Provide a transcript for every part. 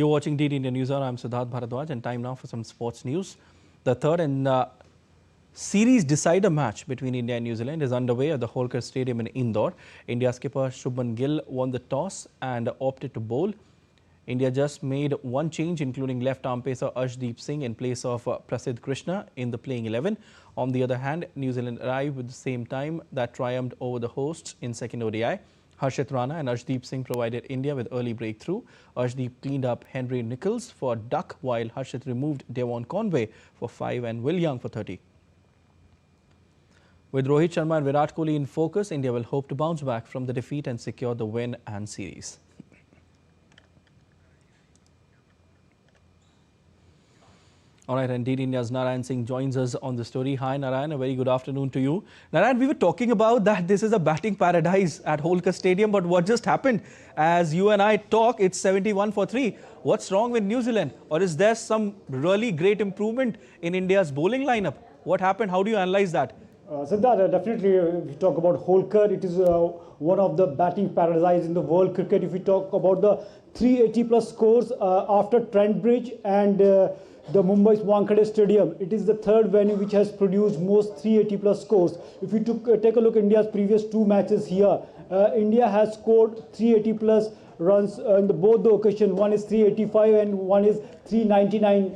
You're watching DD India News Hour. I'm Siddharth Bharadwaj, and time now for some sports news. The third and series decider match between India and New Zealand is underway at the Holkar Stadium in Indore. India skipper Shubman Gill won the toss and opted to bowl. India just made one change, including left-arm pacer Arshdeep Singh in place of Prasidh Krishna in the playing 11. On the other hand, New Zealand arrived with the same time that triumphed over the hosts in second ODI. Harshit Rana and Arshdeep Singh provided India with early breakthrough. Arshdeep cleaned up Henry Nicholls for duck, while Harshit removed Devon Conway for 5 and Will Young for 30. With Rohit Sharma and Virat Kohli in focus, India will hope to bounce back from the defeat and secure the win and series. All right, indeed, India's Narayan Singh joins us on the story. Hi, Narayan. A very good afternoon to you. Narayan, we were talking about that this is a batting paradise at Holkar Stadium, but what just happened? As you and I talk, it's 71 for 3. What's wrong with New Zealand? Or is there some really great improvement in India's bowling lineup? What happened? How do you analyze that? Siddharth, definitely, if we talk about Holkar, it is one of the batting paradise in the world cricket. If we talk about the 380 plus scores after Trent Bridge and the Mumbai's Wankhede Stadium, it is the third venue which has produced most 380 plus scores. If we take a look at India's previous two matches here, India has scored 380 plus runs in both the occasion. One is 385 and one is 399.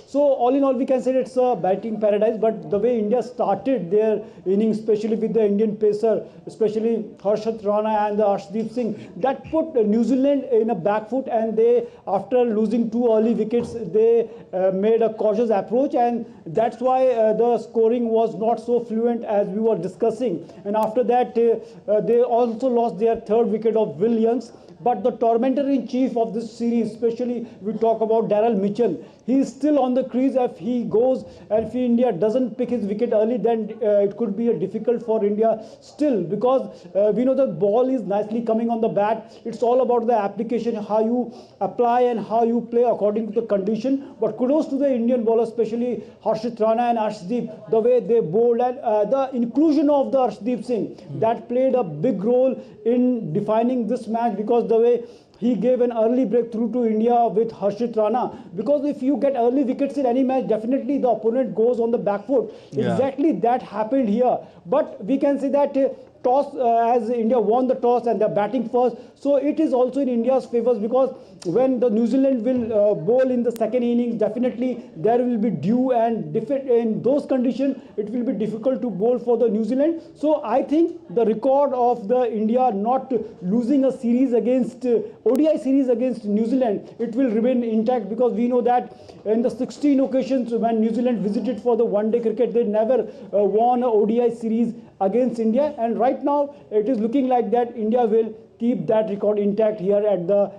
So all in all, we can say it's a batting paradise. But the way India started their innings, especially with the Indian pacer, especially Harshit Rana and the Arshdeep Singh, that put New Zealand in a back foot. And they, after losing 2 early wickets, they made a cautious approach, and that's why the scoring was not so fluent as we were discussing. And after that, they also lost their 3rd wicket of Will Young's. But the tormentor-in-chief of this series, especially we talk about Daryl Mitchell, he is still on the crease. If he goes and if India doesn't pick his wicket early, then it could be difficult for India still, because we know the ball is nicely coming on the bat. It's all about the application, how you apply and how you play according to the condition. But kudos to the Indian bowlers, especially Harshit Rana and Arshdeep, the way they bowled, and the inclusion of the Arshdeep Singh, that played a big role in defining this match, because the way he gave an early breakthrough to India with Harshit Rana. Because if you get early wickets in any match, definitely the opponent goes on the back foot. Yeah. Exactly that happened here. But we can say that toss, as India won the toss and they're batting first, so it is also in India's favors, because when the New Zealand will bowl in the second innings, definitely there will be dew, and in those conditions it will be difficult to bowl for the New Zealand. So I think the record of the India not losing a series against ODI series against New Zealand, it will remain intact, because we know that in the 16 occasions when New Zealand visited for the one-day cricket, they never won a ODI series against India. And right now it is looking like that India will keep that record intact here at the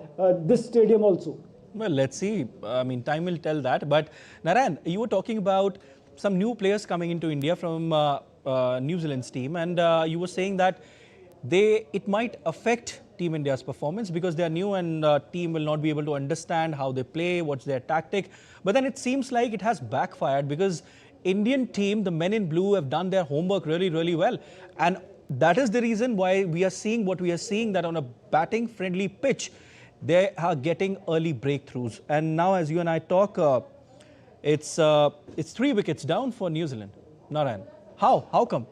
this stadium also. Well, let's see. I mean, time will tell that. But Narayan, you were talking about some new players coming into India from New Zealand's team, and you were saying that it might affect Team India's performance because they are new, and team will not be able to understand how they play, what's their tactic. But then it seems like it has backfired, because Indian team, the men in blue, have done their homework really, really well. And that is the reason why we are seeing what we are seeing, that on a batting friendly pitch, they are getting early breakthroughs. And now, as you and I talk, it's 3 wickets down for New Zealand. Narayan, how come?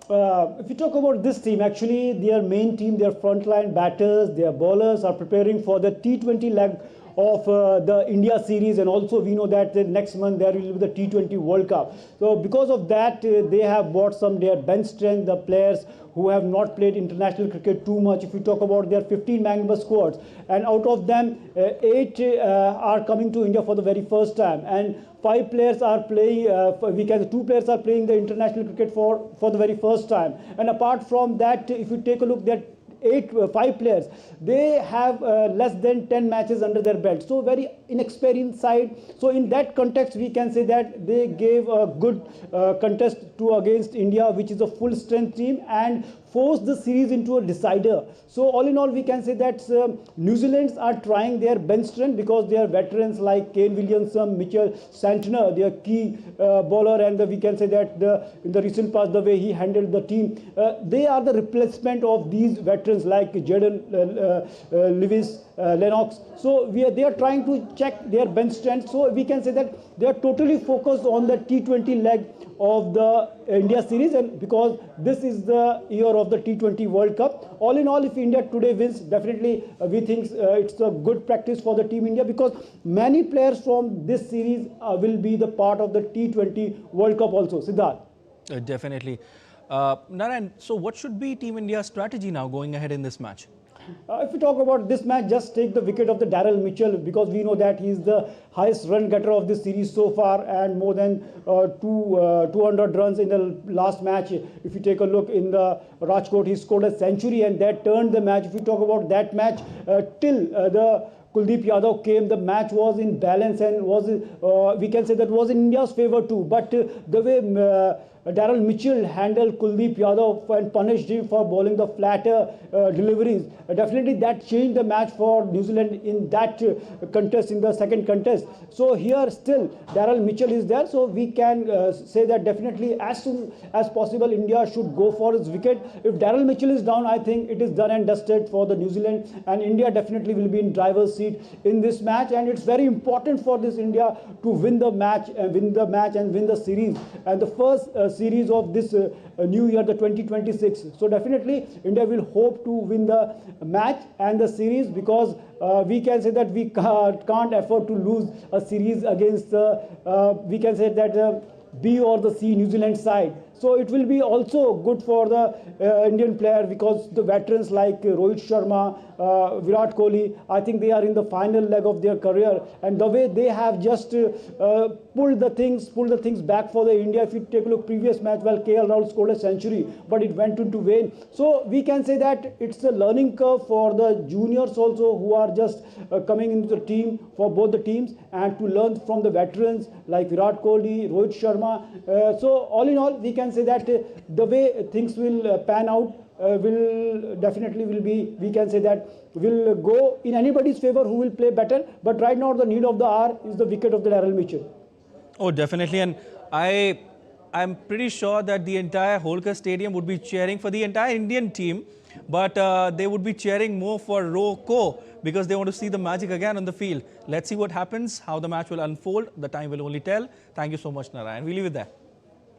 If you talk about this team, actually their main team, their frontline batters, their bowlers are preparing for the T20 leg of the India series, and also we know that next month there will be the T20 World Cup. So because of that, they have bought some their bench strength, the players who have not played international cricket too much. If we talk about their 15-member squads, and out of them 8 are coming to India for the very first time, and 5 players are playing, 2 players are playing the international cricket for the very first time. And apart from that, if you take a look at 5 players, they have less than 10 matches under their belt, so very inexperienced side. So in that context, we can say that they gave a good contest against India, which is a full strength team, and force the series into a decider. So all in all, we can say that New Zealanders are trying their bench strength because they are veterans like Kane Williamson, Mitchell Santner, their key bowler, and we can say that in the recent past, the way he handled the team, they are the replacement of these veterans like Jaden Lewis, Lennox. So they are trying to check their bench strength. So we can say that they are totally focused on the T20 leg of the India series, and because this is the year of the T20 World Cup. All in all, if India today wins, definitely we think it's a good practice for the Team India, because many players from this series will be the part of the T20 World Cup also. Siddharth. Definitely. Narayan, so what should be Team India's strategy now going ahead in this match? If we talk about this match, just take the wicket of the Daryl Mitchell, because we know that he is the highest run getter of this series so far, and more than 200 runs in the last match. If you take a look in the Rajkot, he scored a century, and that turned the match. If you talk about that match, till the Kuldeep Yadav came, the match was in balance, and was we can say that was in India's favour too. But the way Daryl Mitchell handled Kuldeep Yadav and punished him for bowling the flatter deliveries, definitely that changed the match for New Zealand in that contest, in the second contest. So here still Daryl Mitchell is there, so we can say that definitely as soon as possible India should go for his wicket. If Daryl Mitchell is down, I think it is done and dusted for the New Zealand, and India definitely will be in driver's seat in this match. And it's very important for this India to win the match and win the series, and the first series of this new year, the 2026. So definitely India will hope to win the match and the series, because we can say that we can't afford to lose a series against we can say that B or the C New Zealand side. So it will be also good for the Indian player, because the veterans like Rohit Sharma, Virat Kohli, I think they are in the final leg of their career, and the way they have just pulled the things back for the India. If you take a look previous match, well, KL Rahul scored a century, but it went into vain. So we can say that it's a learning curve for the juniors also, who are just coming into the team for both the teams, and to learn from the veterans like Virat Kohli, Rohit Sharma. So all in all, we can say that the way things will pan out we can say that will go in anybody's favor who will play better. But right now the need of the hour is the wicket of the Daryl Mitchell. Oh, definitely. And I'm pretty sure that the entire Holkar Stadium would be cheering for the entire Indian team, but they would be cheering more for Roko, because they want to see the magic again on the field. Let's see what happens, how the match will unfold. The time will only tell. Thank you so much, Narayan. We leave it there.